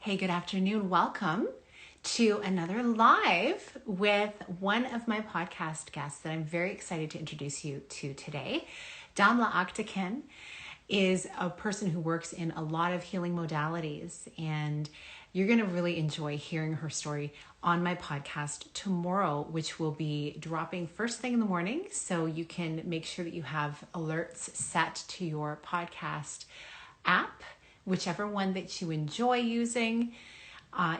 Hey, good afternoon. Welcome to another live with one of my podcast guests that I'm very excited to introduce you to today. Damla Aktekin is a person who works in a lot of healing modalities, and you're going to really enjoy hearing her story on my podcast tomorrow, which will be dropping first thing in the morning. So you can make sure that you have alerts set to your podcast app, whichever one that you enjoy using.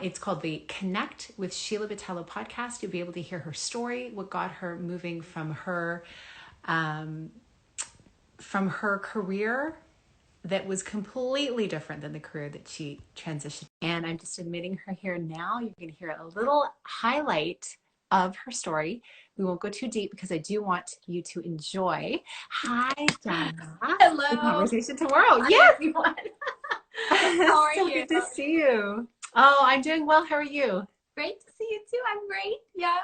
It's called the Connect with Sheila Botelho podcast. You'll be able to hear her story, what got her moving from her career that was completely different than the career that she transitioned. And I'm just admitting her here now. You can hear a little highlight of her story. We won't go too deep because I do want you to enjoy. Hi, Donna. Hello. The conversation tomorrow. Hi, Yes. everyone. How are so you? Good to see you. Oh, I'm doing well. How are you? Great to see you too. I'm great. Yeah.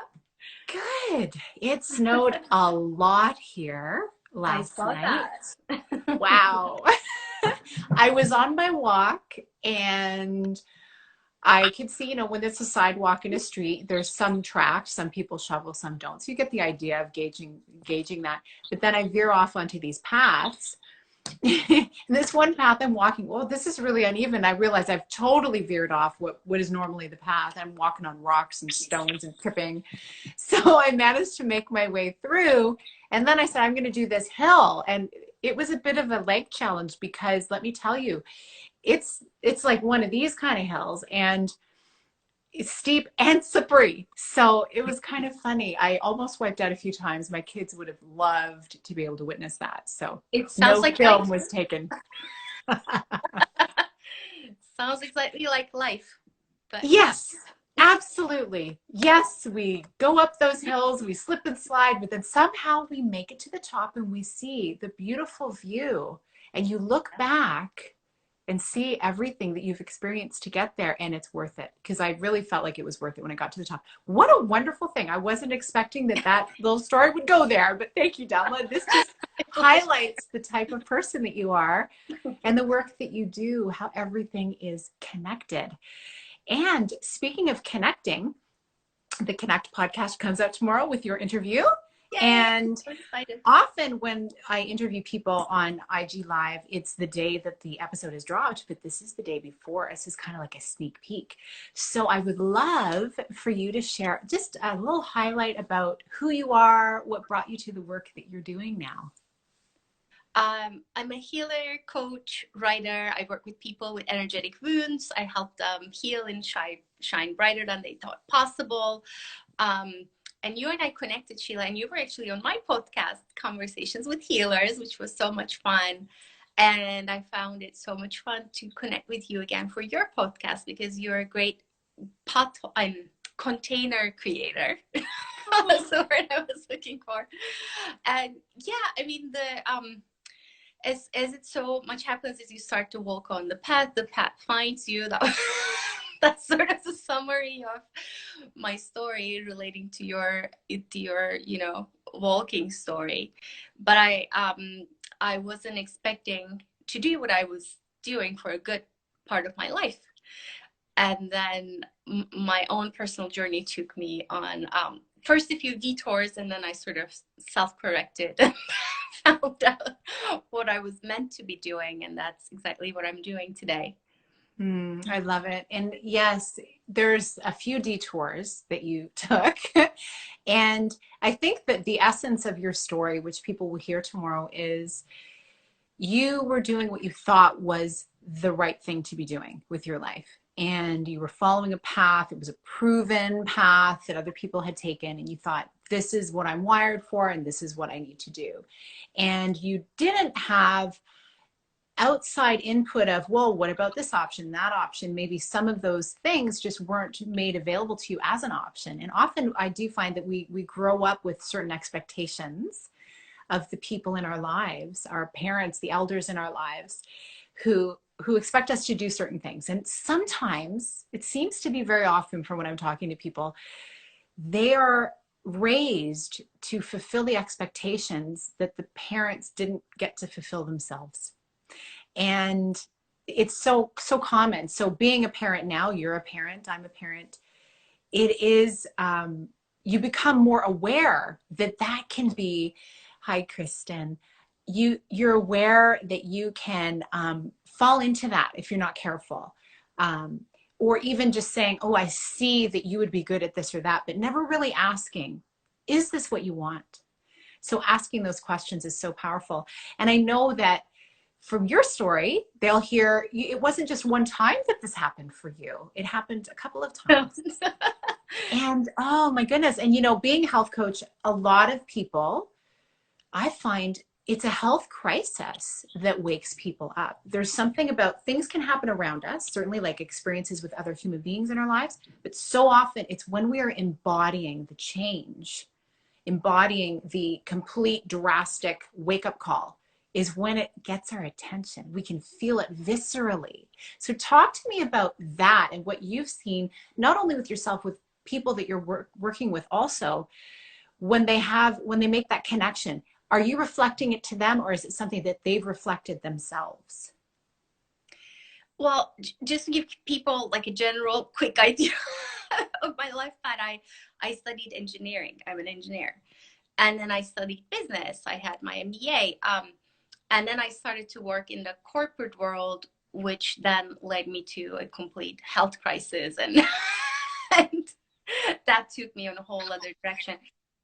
Good. It snowed a lot here last night. I saw that. Wow. I was on my walk and I could see, when there's a sidewalk in a street, there's some tracks, some people shovel, some don't. So you get the idea of gauging that. But then I veer off onto these paths. This one path I'm walking, well, this is really uneven. I realize I've totally veered off what is normally the path. I'm walking on rocks and stones and tripping. So I managed to make my way through. And then I said, I'm going to do this hill. And it was a bit of a leg challenge because let me tell you, it's like one of these kind of hills, and it's steep and slippery. So it was kind of funny. I almost wiped out a few times. My kids would have loved to be able to witness that. So It sounds like film life. was taken. Sounds exactly like life. But Yes, absolutely. Yes, we go up those hills, we slip and slide, but then somehow we make it to the top and we see the beautiful view. And you look back and see everything that you've experienced to get there, and it's worth it, because I really felt like it was worth it when I got to the top. What a wonderful thing. I wasn't expecting that little story would go there, but thank you, Damla. This just highlights the type of person that you are and the work that you do, how everything is connected. And speaking of connecting, the Connect podcast comes out tomorrow with your interview. Yay, and I'm excited. Often when I interview people on IG Live, it's the day that the episode is dropped, but this is the day before. This is kind of like a sneak peek. So I would love for you to share just a little highlight about who you are, what brought you to the work that you're doing now. I'm a healer, coach, writer. I work with people with energetic wounds. I help them heal and shine brighter than they thought possible. And you and I connected, Sheila, and you were actually on my podcast, Conversations with Healers, which was so much fun. And I found it so much fun to connect with you again for your podcast, because you're a great container creator. That's the word I was looking for. And yeah, I mean, as it so much happens, as you start to walk on the path finds you. That's sort of the summary of my story relating to your walking story. But I wasn't expecting to do what I was doing for a good part of my life. And then my own personal journey took me on first a few detours, and then I sort of self-corrected and found out what I was meant to be doing. And that's exactly what I'm doing today. I love it. And yes, there's a few detours that you took. And I think that the essence of your story, which people will hear tomorrow, is you were doing what you thought was the right thing to be doing with your life. And you were following a path. It was a proven path that other people had taken. And you thought, this is what I'm wired for, and this is what I need to do. And you didn't have outside input of, well, what about this option, that option? Maybe some of those things just weren't made available to you as an option. And often I do find that we grow up with certain expectations of the people in our lives, our parents, the elders in our lives, who expect us to do certain things. And sometimes, it seems to be very often from when I'm talking to people, they are raised to fulfill the expectations that the parents didn't get to fulfill themselves. And it's so common. So being a parent now, you're a parent, I'm a parent, it is, you become more aware that that can be, hi Kristen, you're aware that you can fall into that if you're not careful. Or even just saying, oh, I see that you would be good at this or that, but never really asking, is this what you want? So asking those questions is so powerful. And I know that from your story, they'll hear it wasn't just one time that this happened for you. It happened a couple of times. And oh my goodness. And you know, being a health coach, a lot of people, I find it's a health crisis that wakes people up. There's something about things can happen around us, certainly like experiences with other human beings in our lives, but so often it's when we are embodying the change, embodying the complete drastic wake up call is when it gets our attention. We can feel it viscerally. So talk to me about that and what you've seen, not only with yourself, with people that you're working with also, when they make that connection. Are you reflecting it to them, or is it something that they've reflected themselves? Well, just to give people like a general quick idea of my life path, I studied engineering. I'm an engineer. And then I studied business. I had my MBA. And then I started to work in the corporate world, which then led me to a complete health crisis. And, and that took me on a whole other direction.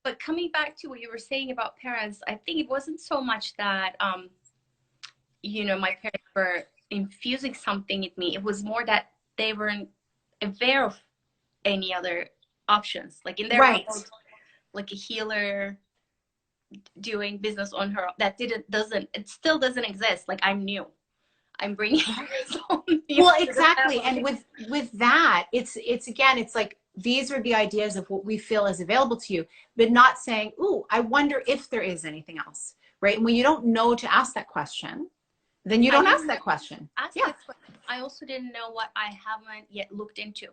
But coming back to what you were saying about parents, I think it wasn't so much that, you know, my parents were infusing something in me. It was more that they weren't aware of any other options. Like in their Right. world, like a healer doing business on her, that it still doesn't exist. Like I'm new. I'm bringing Well, exactly. And with that, it's again, it's like these are the ideas of what we feel is available to you, but not saying, "Ooh, I wonder if there is anything else." Right? And when you don't know to ask that question, then you don't ask that question. Yeah. I also didn't know what I haven't yet looked into.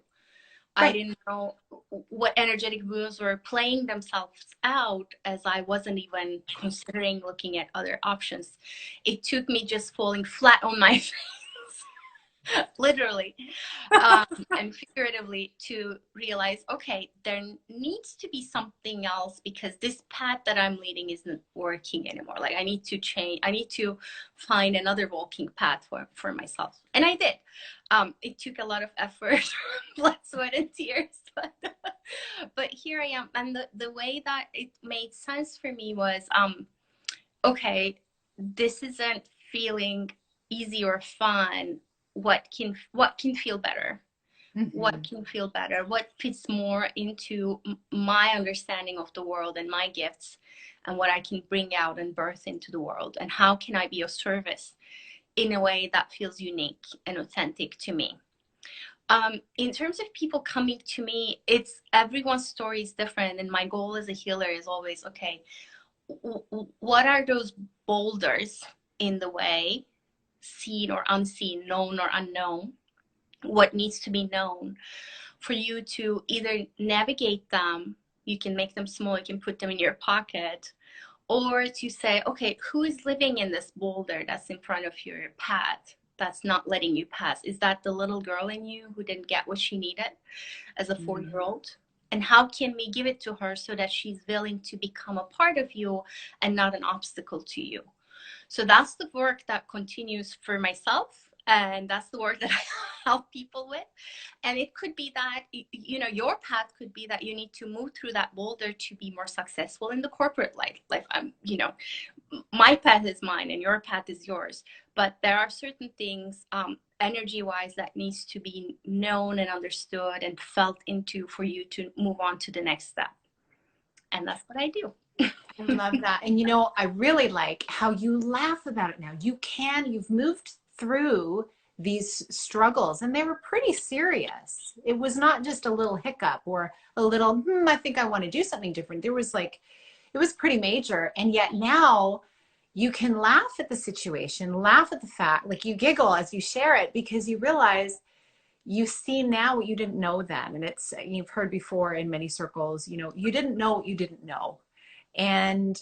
Right. I didn't know what energetic wounds were playing themselves out, as I wasn't even considering looking at other options. It took me just falling flat on my face, literally, and figuratively, to realize, okay, there needs to be something else, because this path that I'm leading isn't working anymore. Like I need to change. I need to find another walking path for myself. And I did. It took a lot of effort, blood, sweat, and tears. But here I am. And the way that it made sense for me was, okay, this isn't feeling easy or fun. What can feel better? Mm-hmm. What can feel better? What fits more into my understanding of the world and my gifts, and what I can bring out and birth into the world? And how can I be of service in a way that feels unique and authentic to me? In terms of people coming to me, it's everyone's story is different. And my goal as a healer is always, okay, what are those boulders in the way, seen or unseen, known or unknown? What needs to be known for you to either navigate them? You can make them small, you can put them in your pocket, or to say, okay, who is living in this boulder that's in front of your path, that's not letting you pass? Is that the little girl in you who didn't get what she needed as a 4-year-old? And how can we give it to her so that she's willing to become a part of you and not an obstacle to you? So that's the work that continues for myself. And that's the work that I help people with. And it could be that, you know, your path could be that you need to move through that boulder to be more successful in the corporate life. Like, you know, my path is mine and your path is yours. But there are certain things, energy-wise, that needs to be known and understood and felt into for you to move on to the next step. And that's what I do. I love that. And you know, I really like how you laugh about it now. You've moved through these struggles, and they were pretty serious. It was not just a little hiccup or a little, I think I want to do something different. There was like, it was pretty major. And yet now you can laugh at the situation, laugh at the fact, like you giggle as you share it, because you realize you see now what you didn't know then. And it's, you've heard before in many circles, you know, you didn't know what you didn't know. And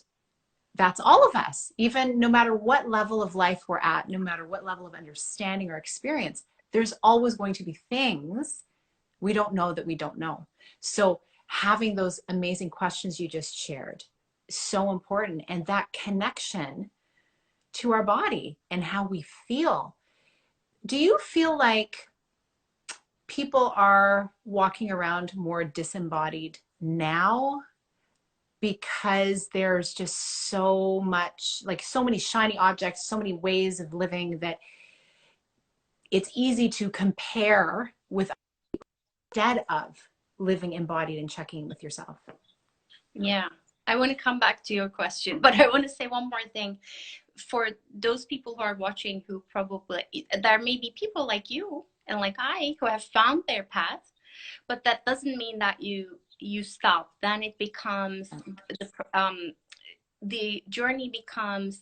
that's all of us, even no matter what level of life we're at, no matter what level of understanding or experience, there's always going to be things we don't know that we don't know. So having those amazing questions you just shared, so important. And that connection to our body and how we feel. Do you feel like people are walking around more disembodied now because there's just so much, like so many shiny objects, so many ways of living that it's easy to compare with instead of living embodied and checking with yourself? Yeah, I want to come back to your question, but I want to say one more thing. For those people who are watching, who probably, there may be people like you and like I who have found their path, but that doesn't mean that you stop. Then it becomes the journey becomes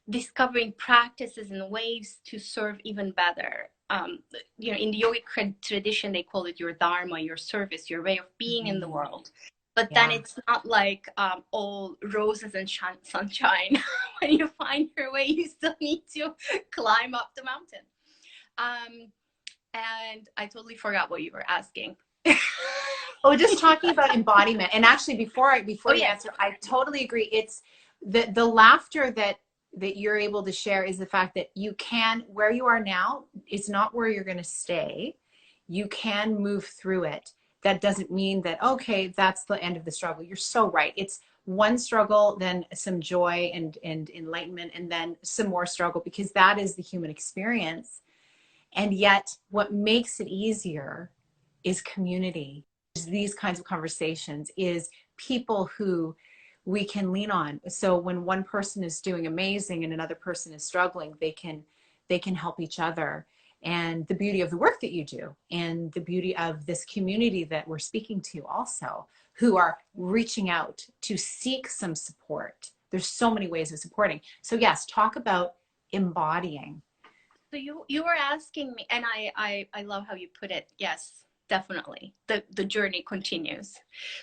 discovering practices and ways to serve even better. In the yogic tradition, they call it your dharma, your service, your way of being in the world. But then Yeah. it's not like all roses and sunshine. When you find your way, you still need to climb up the mountain. And I totally forgot what you were asking. Oh, just talking about embodiment. And actually, before you yes. answer, I totally agree. It's the laughter that you're able to share is the fact that you can, where you are now is not where you're going to stay. You can move through it. That doesn't mean that, okay, that's the end of the struggle. You're so right. It's one struggle, then some joy and enlightenment, and then some more struggle, because that is the human experience. And yet what makes it easier is community. These kinds of conversations, is people who we can lean on. So when one person is doing amazing and another person is struggling, they can help each other. And the beauty of the work that you do, and the beauty of this community that we're speaking to also, who are reaching out to seek some support. There's so many ways of supporting. So yes, talk about embodying. So you were asking me, and I love how you put it. Yes, definitely. The journey continues.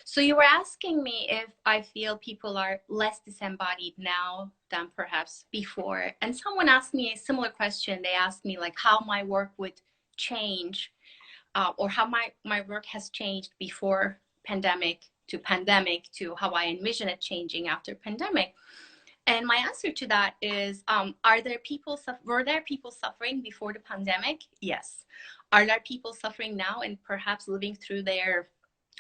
So you were asking me if I feel people are less disembodied now than perhaps before. And someone asked me a similar question. They asked me like how my work would change, or how my work has changed before pandemic to how I envision it changing after pandemic. And my answer to that is, were there people suffering before the pandemic? Yes. Are there people suffering now and perhaps living through their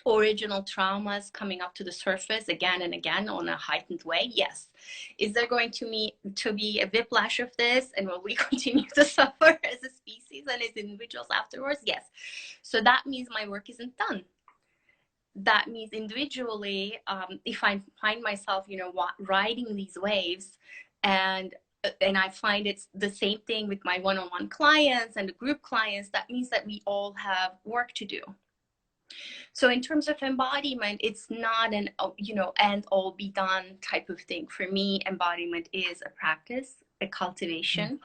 original traumas coming up to the surface again and again on a heightened way? Yes. Is there going to be a whiplash of this, and will we continue to suffer as a species and as individuals afterwards? Yes. So that means my work isn't done. That means individually, if I find myself, riding these waves, and I find it's the same thing with my one-on-one clients and the group clients, that means that we all have work to do. So in terms of embodiment, it's not an end all be done type of thing. For me, embodiment is a practice, a cultivation.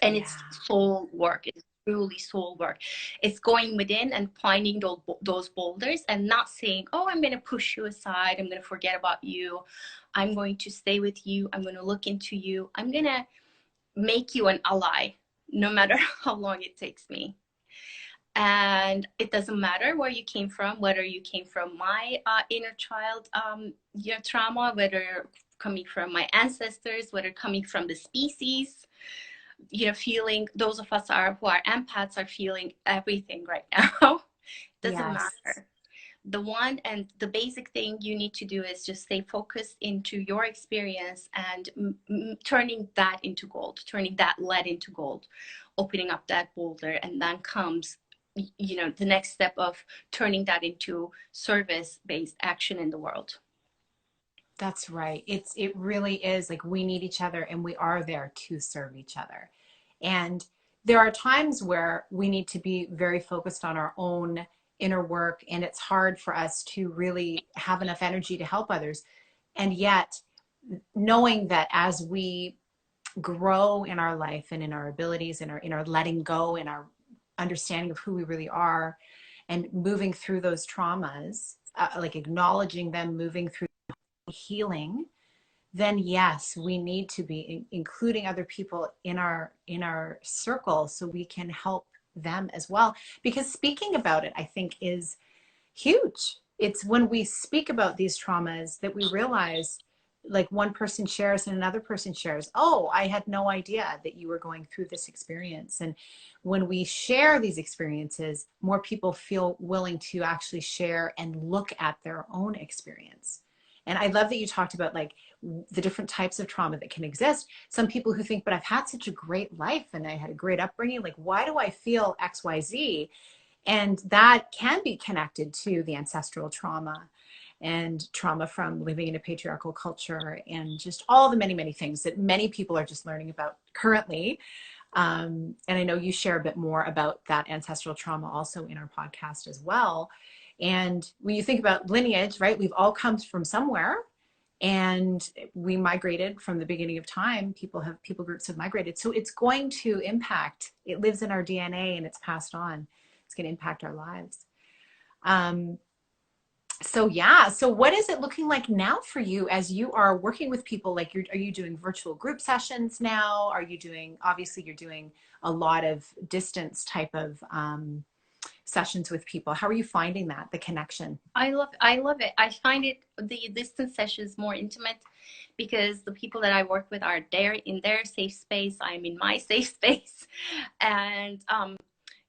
And it's soul work. It's truly soul work. It's going within and finding those boulders and not saying, oh, I'm going to push you aside. I'm going to forget about you. I'm going to stay with you. I'm going to look into you. I'm going to make you an ally, no matter how long it takes me. And it doesn't matter where you came from, whether you came from my inner child trauma, whether coming from my ancestors, whether coming from the species. Feeling, those of us who are empaths are feeling everything right now. Doesn't matter. The one and the basic thing you need to do is just stay focused into your experience and turning that into gold, turning that lead into gold, opening up that boulder, and then comes the next step of turning that into service-based action in the world. That's right. It really is like we need each other, and we are there to serve each other. And there are times where we need to be very focused on our own inner work, and it's hard for us to really have enough energy to help others. And yet, knowing that as we grow in our life and in our abilities, in our letting go, in our understanding of who we really are, and moving through those traumas, like acknowledging them, moving through healing, then yes, we need to be including other people in our circle so we can help them as well. Because speaking about it, I think, is huge. It's when we speak about these traumas that we realize, like, one person shares and another person shares, oh, I had no idea that you were going through this experience. And when we share these experiences, more people feel willing to actually share and look at their own experience. And I love that you talked about, like, the different types of trauma that can exist. Some people who think, but I've had such a great life and I had a great upbringing, like, why do I feel XYZ? And that can be connected to the ancestral trauma and trauma from living in a patriarchal culture, and just all the many, many things that many people are just learning about currently. And I know you share a bit more about that ancestral trauma also in our podcast as well. And when you think about lineage, right, we've all come from somewhere, and we migrated from the beginning of time. People groups have migrated. So it's going to impact, it lives in our DNA and it's passed on. It's going to impact our lives. So yeah, so what is it looking like now for you as you are working with people? Like, are you doing virtual group sessions now? Are you doing, obviously you're doing a lot of distance type of sessions with people. How are you finding that, the connection? I love it. I find it, the distance sessions, more intimate, because the people that I work with are there in their safe space. I'm in my safe space, and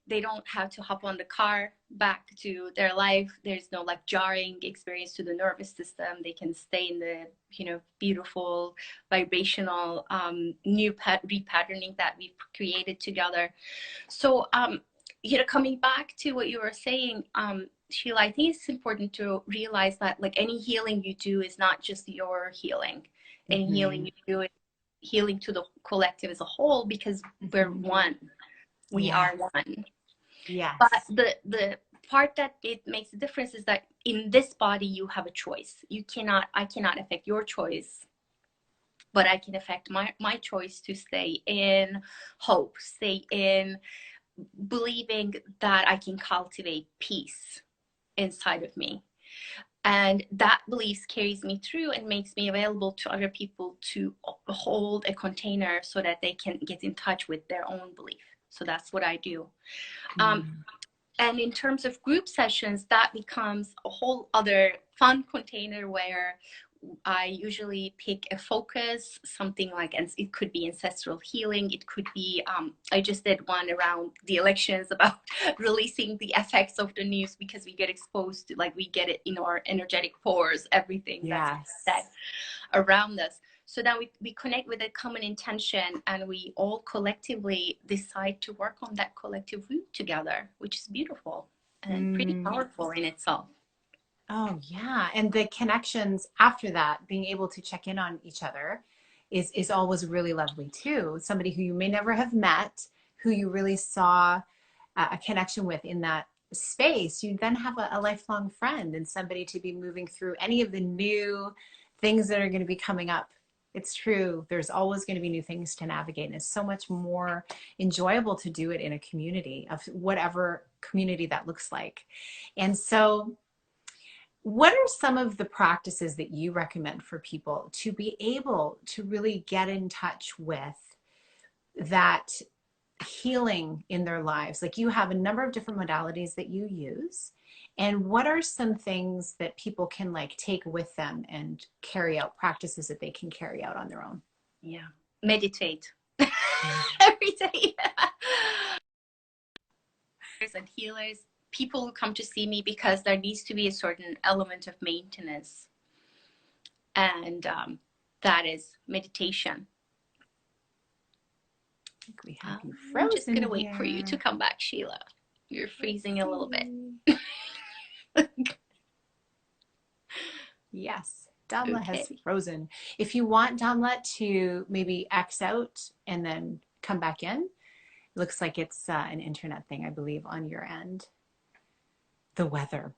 they don't have to hop on the car back to their life. There's no like jarring experience to the nervous system. They can stay in the, you know, beautiful vibrational new repatterning that we've created together. So you know, coming back to what you were saying, Sheila, I think it's important to realize that, like, any healing you do is not just your healing. Any healing you do is healing to the collective as a whole, because we're one. We are one. Yes. But the part that it makes a difference is that in this body you have a choice. I cannot affect your choice, but I can affect my choice to stay in hope, stay in believing that I can cultivate peace inside of me. And that belief carries me through and makes me available to other people to hold a container so that they can get in touch with their own belief. So that's what I do. And in terms of group sessions, that becomes a whole other fun container where I usually pick a focus, something like, and it could be ancestral healing. It could be, I just did one around the elections about releasing the effects of the news, because we get exposed to, like, we get it in our energetic pores, everything that's said around us. So then we connect with a common intention, and we all collectively decide to work on that collective root together, which is beautiful and pretty powerful in itself. Oh yeah. And the connections after that, being able to check in on each other is always really lovely too. Somebody who you may never have met, who you really saw a connection with in that space, you then have a lifelong friend, and somebody to be moving through any of the new things that are going to be coming up. It's true. There's always going to be new things to navigate, and it's so much more enjoyable to do it in a community, of whatever community that looks like. And so, what are some of the practices that you recommend for people to be able to really get in touch with that healing in their lives? Like, you have a number of different modalities that you use. And what are some things that people can, like, take with them and carry out, practices that they can carry out on their own? Yeah. Meditate every day. And healers, people who come to see me because there needs to be a certain element of maintenance. And that is meditation. I think we have you frozen. I'm just going to wait for you to come back, Sheila. You're freezing a little bit. Yes, Damla has frozen. If you want Damla to maybe X out and then come back in, it looks like it's an internet thing, I believe, on your end. The weather.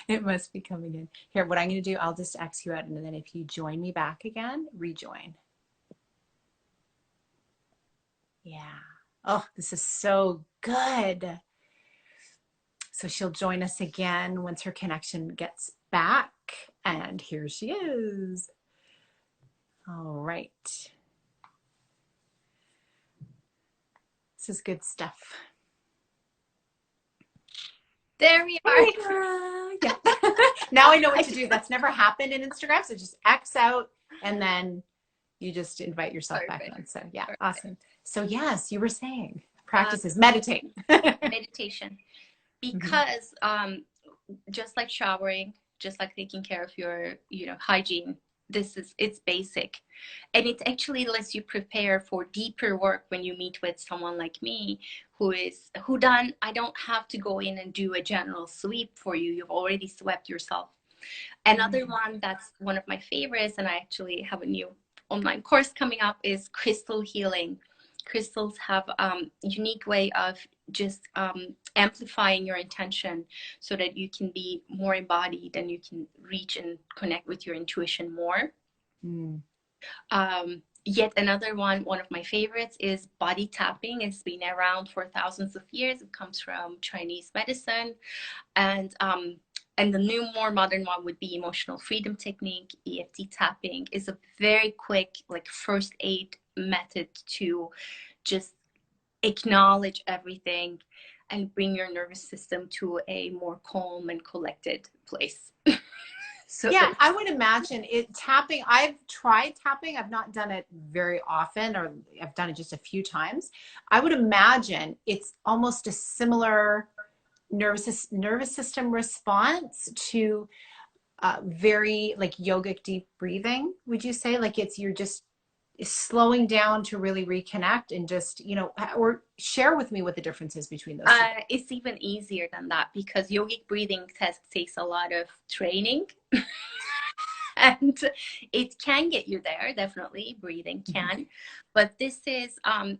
It must be coming in. Here, what I'm going to do, I'll just X you out, and then if you join me back again, rejoin. Yeah. Oh, this is so good. So she'll join us again once her connection gets back. And here she is. All right. This is good stuff. There we are. Yeah. Now I know what to do. That's never happened in Instagram. So just X out and then you just invite yourself back in. So yeah, Perfect. awesome. So yes, you were saying practices, meditate. Meditation. Because just like showering, just like taking care of your, hygiene, it's basic. And it actually lets you prepare for deeper work when you meet with someone like me I don't have to go in and do a general sweep for you. You've already swept yourself. Another one that's one of my favorites, and I actually have a new online course coming up, is crystal healing. Crystals have a unique way of just amplifying your intention so that you can be more embodied and you can reach and connect with your intuition more. Yet another one of my favorites is body tapping. It's been around for thousands of years. It comes from Chinese medicine. And the new, more modern one would be emotional freedom technique. EFT tapping is a very quick, like, first aid method to just acknowledge everything and bring your nervous system to a more calm and collected place. So yeah, I would imagine tapping. I've tried tapping. I've not done it very often, or I've done it just a few times. I would imagine it's almost a similar nervous system response to very like yogic deep breathing. Would you say like you're just slowing down to really reconnect and just, or share with me what the difference is between those two? It's even easier than that, because yogic breathing takes a lot of training. And it can get you there, definitely. Breathing can. But this is,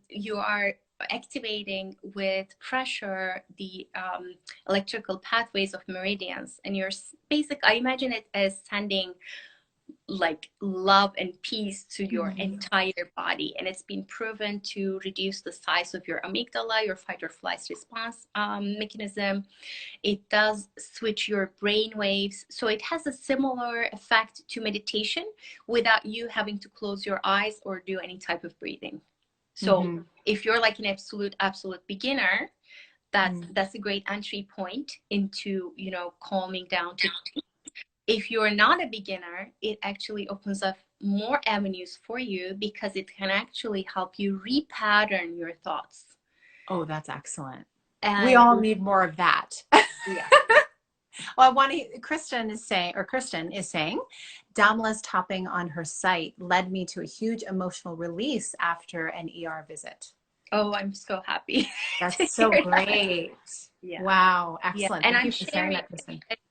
you are activating with pressure the electrical pathways of meridians. And you're I imagine it as sending like love and peace to your entire body. And it's been proven to reduce the size of your amygdala, your fight or flight response mechanism. It does switch your brain waves. So it has a similar effect to meditation without you having to close your eyes or do any type of breathing. So if you're like an absolute beginner, that's a great entry point into, calming down. If you're not a beginner, it actually opens up more avenues for you, because it can actually help you repattern your thoughts. Oh, that's excellent. And we all need more of that. Yeah. Well, Kristen is saying, Damla's tapping on her site led me to a huge emotional release after an ER visit. Oh, I'm so happy. That's so great. Yeah. Wow. Excellent. Yeah. And I'm sharing a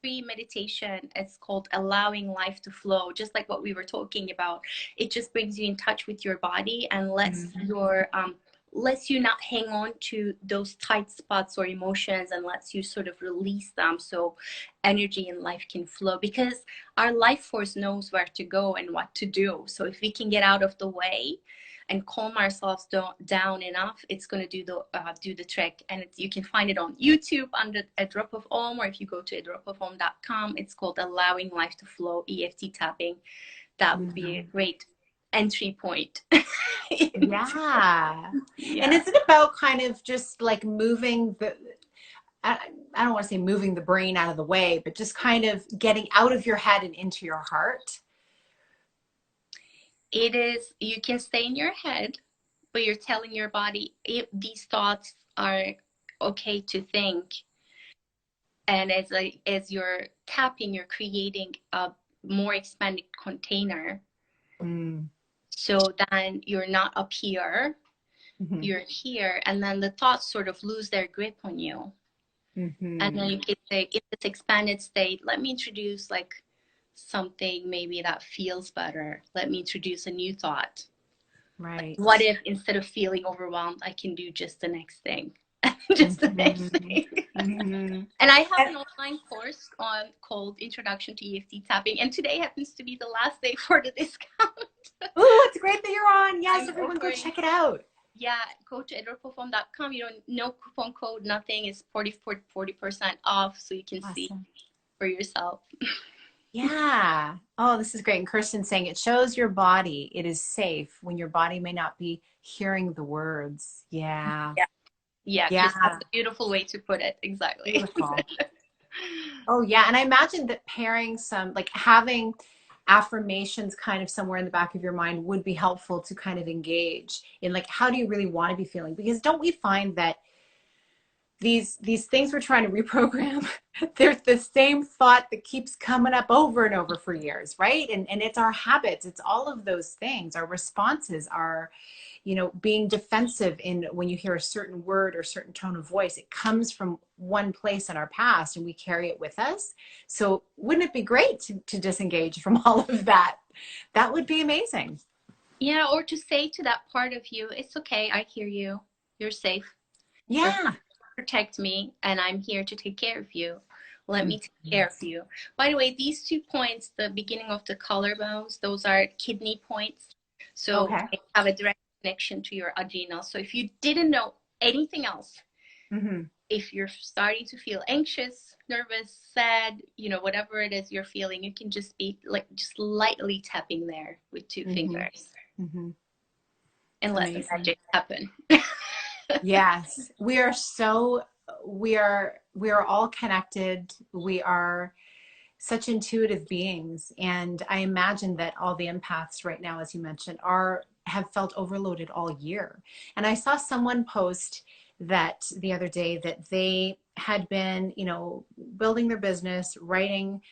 free meditation. It's called Allowing Life to Flow. Just like what we were talking about. It just brings you in touch with your body and lets you not hang on to those tight spots or emotions, and lets you sort of release them so energy and life can flow, because our life force knows where to go and what to do. So if we can get out of the way and calm ourselves down enough, it's going to do the trick. And you can find it on YouTube under A Drop of Om, or if you go to adropofom.com, it's called Allowing Life to Flow EFT tapping. That would be a great entry point. Yeah. And is it about kind of just like moving I don't want to say moving the brain out of the way, but just kind of getting out of your head and into your heart? It is, you can stay in your head, but you're telling your body if these thoughts are okay to think. And as you're tapping, you're creating a more expanded container. So then you're not up here, you're here, and then the thoughts sort of lose their grip on you. And then you can say, in this expanded state, let me introduce like something maybe that feels better. Let me introduce a new thought. Right. What if instead of feeling overwhelmed, I can do just the next thing? Just the next thing. And I have an online course called Introduction to EFT Tapping. And today happens to be the last day for the discount. Oh, it's great that you're on. Yes, everyone go check it out. Yeah, go to adropofom.com. You don't, no coupon code, nothing. It's 40% off, so you can see for yourself. Yeah. Oh, this is great. And Kirsten's saying it shows your body it is safe when your body may not be hearing the words. Yeah. Yeah. Yeah, Chris, that's Yeah. a beautiful way to put it. Exactly. Beautiful. Oh, yeah. And I imagine that pairing some, like having affirmations kind of somewhere in the back of your mind would be helpful to kind of engage in like, how do you really want to be feeling? Because don't we find that these things we're trying to reprogram, there's the same thought that keeps coming up over and over for years, right? And it's our habits, it's all of those things, our responses, our, you know, being defensive in when you hear a certain word or certain tone of voice, it comes from one place in our past and we carry it with us. So wouldn't it be great to disengage from all of that? That would be amazing. Yeah, or to say to that part of you, it's okay, I hear you. You're safe. You're Yeah. protect me, and I'm here to take care of you. Let me take Mhm. care of you. By the way, these 2 points, the beginning of the collarbones, those are kidney points. So Okay. they have a direct connection to your adrenal. So if you didn't know anything else, Hmm. if you're starting to feel anxious, nervous, sad, whatever it is you're feeling, you can just be like just lightly tapping there with two Hmm. fingers Hmm. and let the Amazing. magic happen. Yes, we are all connected. We are such intuitive beings, and I imagine that all the empaths right now, as you mentioned, are have felt overloaded all year. And I saw someone post that the other day that they had been, you know, building their business, writing,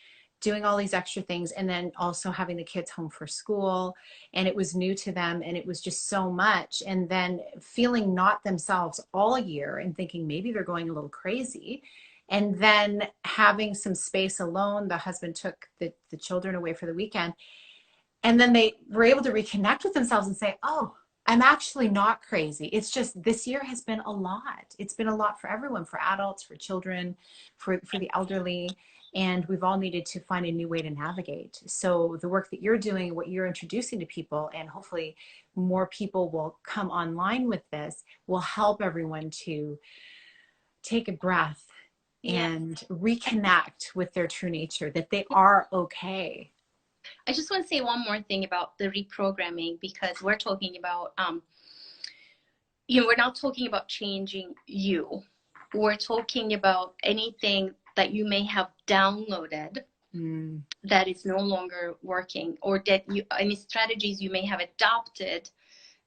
doing all these extra things, and then also having the kids home for school, and it was new to them and it was just so much, and then feeling not themselves all year and thinking maybe they're going a little crazy, and then having some space alone. The husband took the children away for the weekend, and then they were able to reconnect with themselves and say, oh, I'm actually not crazy. It's just this year has been a lot. It's been a lot for everyone, for adults, for children, for the elderly. And we've all needed to find a new way to navigate. So the work that you're doing, what you're introducing to people, and hopefully more people will come online with this, will help everyone to take a breath Yeah. and reconnect with their true nature, that they are okay. I just want to say one more thing about the reprogramming, because we're talking about, we're not talking about changing you. We're talking about anything that you may have downloaded Mm. that is no longer working, or that any strategies you may have adopted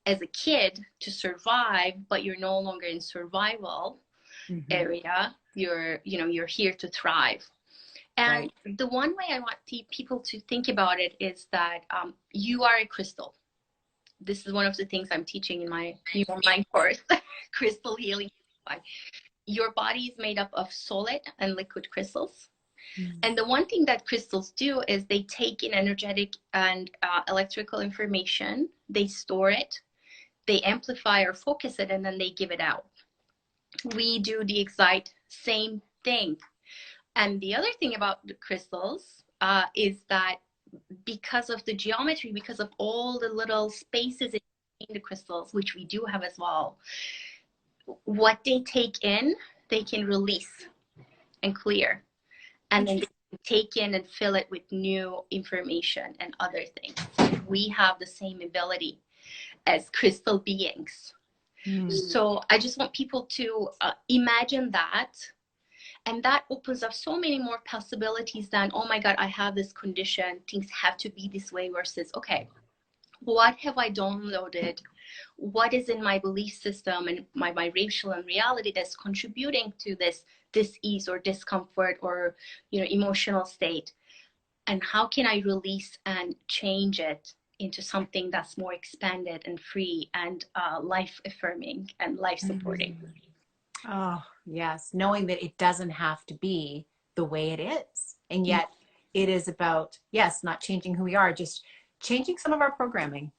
as a kid to survive, but you're no longer in survival Hmm. area. You're here to thrive. And Right. the one way I want people to think about it is that you are a crystal. This is one of the things I'm teaching in my new online course, Crystal Healing. Your body is made up of solid and liquid crystals. Mm. And the one thing that crystals do is they take in energetic and electrical information, they store it, they amplify or focus it, and then they give it out. We do the exact same thing. And the other thing about the crystals is that because of the geometry, because of all the little spaces in the crystals, which we do have as well, what they take in, they can release and clear. And then they take in and fill it with new information and other things. We have the same ability as crystal beings. Mm. So I just want people to imagine that. And that opens up so many more possibilities than, oh my God, I have this condition, things have to be this way, versus, okay, what have I downloaded? What is in my belief system and my vibrational and reality that's contributing to this dis-ease or discomfort or emotional state? And how can I release and change it into something that's more expanded and free and life affirming and life supporting? Mm. Oh, yes. Knowing that it doesn't have to be the way it is. And yet it is about, yes, not changing who we are, just changing some of our programming.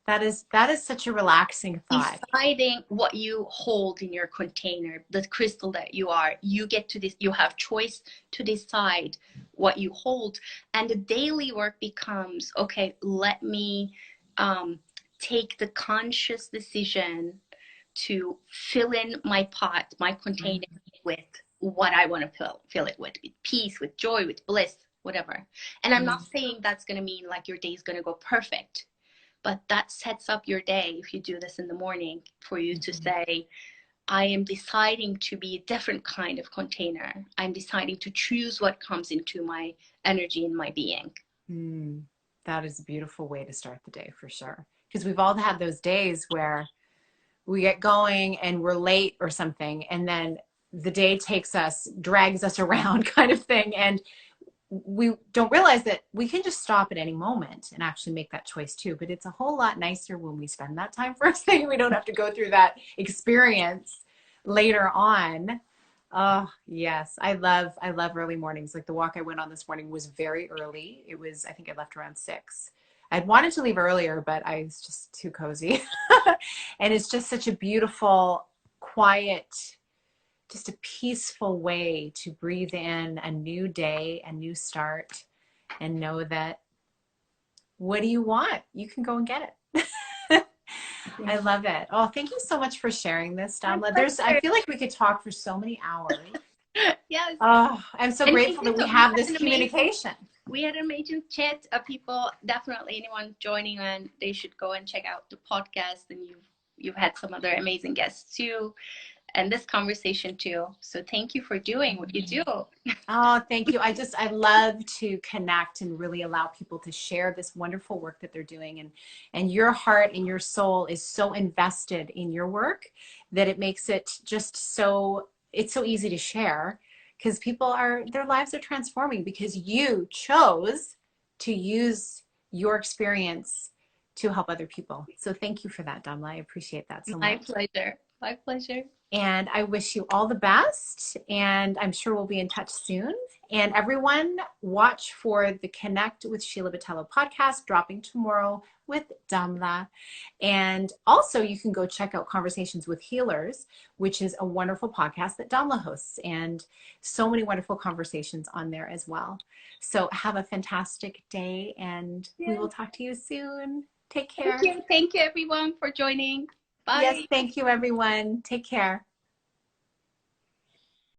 That is such a relaxing thought. Deciding what you hold in your container, the crystal that you are, you get to this, you have choice to decide what you hold. And the daily work becomes, okay, let me take the conscious decision to fill in my pot, my container, with what I want to fill it with peace, with joy, with bliss, whatever. And I'm Mm. not saying that's going to mean like your day is going to go perfect, but that sets up your day if you do this in the morning, for you to say, I am deciding to be a different kind of container. I'm deciding to choose what comes into my energy and my being. Mm. That is a beautiful way to start the day for sure. Because we've all had those days where we get going and we're late or something, and then the day takes us, drags us around kind of thing. And we don't realize that we can just stop at any moment and actually make that choice too. But it's a whole lot nicer when we spend that time first thing. We don't have to go through that experience later on. Oh, yes. I love early mornings. Like the walk I went on this morning was very early. It was, I think I left around 6. I'd wanted to leave earlier, but I was just too cozy. And it's just such a beautiful, quiet, just a peaceful way to breathe in a new day, a new start, and know that what do you want? You can go and get it. I love it. Oh, thank you so much for sharing this, My Damla. I pleasure. feel like we could talk for so many hours. Yes. Oh, I'm so And grateful that we have this communication. We had an amazing chat. People, definitely anyone joining on, they should go and check out the podcast. And you've had some other amazing guests too, and this conversation too. So thank you for doing what you do. Oh, thank you. I love to connect and really allow people to share this wonderful work that they're doing. And your heart and your soul is so invested in your work that it makes it just so, it's so easy to share, because their lives are transforming because you chose to use your experience to help other people. So thank you for that, Damla. I appreciate that so My much. pleasure. My pleasure. And I wish you all the best. And I'm sure we'll be in touch soon. And everyone, watch for the Connect with Sheila Botelho podcast dropping tomorrow with Damla. And also, you can go check out Conversations with Healers, which is a wonderful podcast that Damla hosts, and so many wonderful conversations on there as well. So have a fantastic day, and we will Yes. talk to you soon. Take Thank care. you. Thank you, everyone, for joining. Yes, Bye. thank you, everyone. Take care.